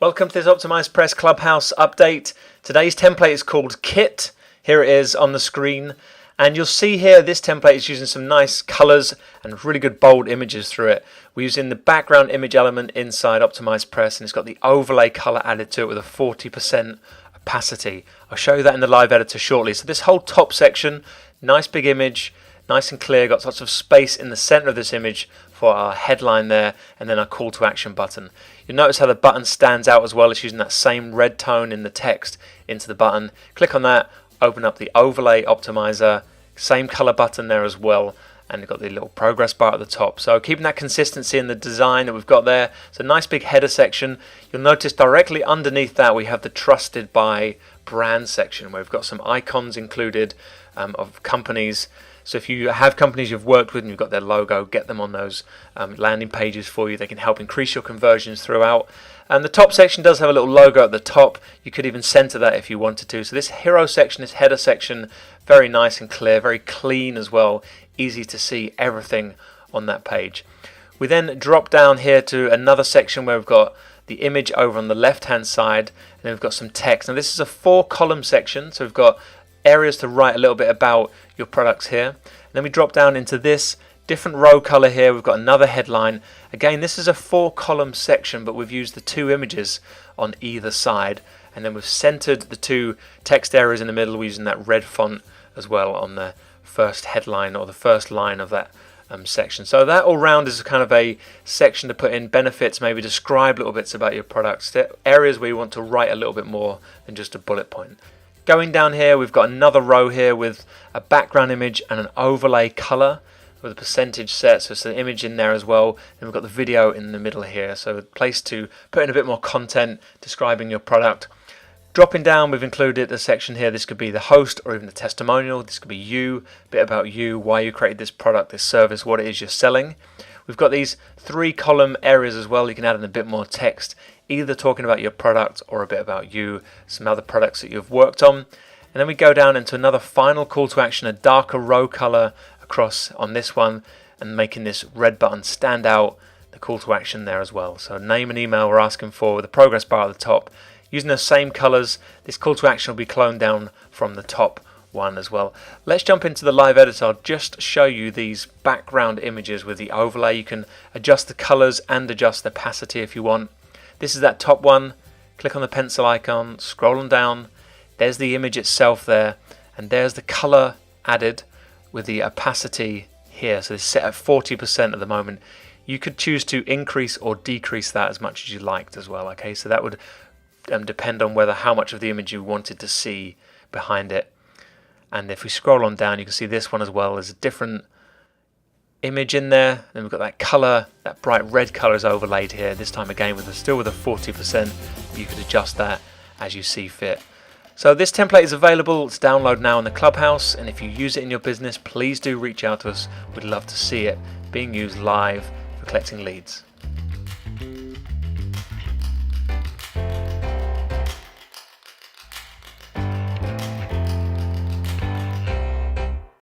Welcome to this OptimizePress Clubhouse update. Today's template is called Kit. Here it is on the screen. And you'll see here this template is using some nice colors and really good bold images through it. We're using the background image element inside OptimizePress, and it's got the overlay color added to it with a 40% opacity. I'll show you that in the live editor shortly. So this whole top section, nice big image, nice and clear, got lots of space in the center of this image for our headline there, and then our call to action button. You'll notice how the button stands out as well. It's using that same red tone in the text into the button. Click on that, open up the overlay optimizer, same color button there as well, and you've got the little progress bar at the top. So keeping that consistency in the design that we've got there. It's a nice big header section. You'll notice directly underneath that we have the trusted by brand section where we've got some icons included of companies. So if you have companies you've worked with and you've got their logo, get them on those landing pages for you. They can help increase your conversions throughout. And the top section does have a little logo at the top. You could even center that if you wanted to. So this hero section, this header section, very nice and clear, very clean as well. Easy to see everything on that page. We then drop down here to another section where we've got the image over on the left hand side, and then we've got some text. Now this is a 4-column section, so we've got areas to write a little bit about your products here. And then we drop down into this different row color here. We've got another headline. Again, this is a 4-column section, but we've used the 2 images on either side, and then we've centered the 2 text areas in the middle. We're using that red font as well on the first headline or the first line of that section. So that all round is kind of a section to put in benefits, maybe describe little bits about your products, areas where you want to write a little bit more than just a bullet point. Going down here, we've got another row here with a background image and an overlay color with a percentage set, so it's an image in there as well. Then we've got the video in the middle here, so a place to put in a bit more content describing your product. Dropping down, we've included a section here. This could be the host or even the testimonial. This could be you, a bit about you, why you created this product, this service, what it is you're selling. We've got these 3-column areas as well. You can add in a bit more text, either talking about your product or a bit about you, some other products that you've worked on. And then we go down into another final call to action, a darker row color across on this one, and making this red button stand out, the call to action there as well. So name and email we're asking for with the progress bar at the top. Using the same colors, this call to action will be cloned down from the top one as well. Let's jump into the live editor. I'll just show you these background images with the overlay. You can adjust the colors and adjust the opacity if you want. This is that top one. Click on the pencil icon, scroll on down. There's the image itself there, and there's the color added with the opacity here. So it's set at 40% at the moment. You could choose to increase or decrease that as much as you liked as well. Okay, so that would depend on how much of the image you wanted to see behind it. And if we scroll on down, you can see this one as well. There's a different image in there. Then we've got that color, that bright red color is overlaid here. This time again, still with a 40%. You could adjust that as you see fit. So this template is available. It's download now in the Clubhouse. And if you use it in your business, please do reach out to us. We'd love to see it being used live for collecting leads.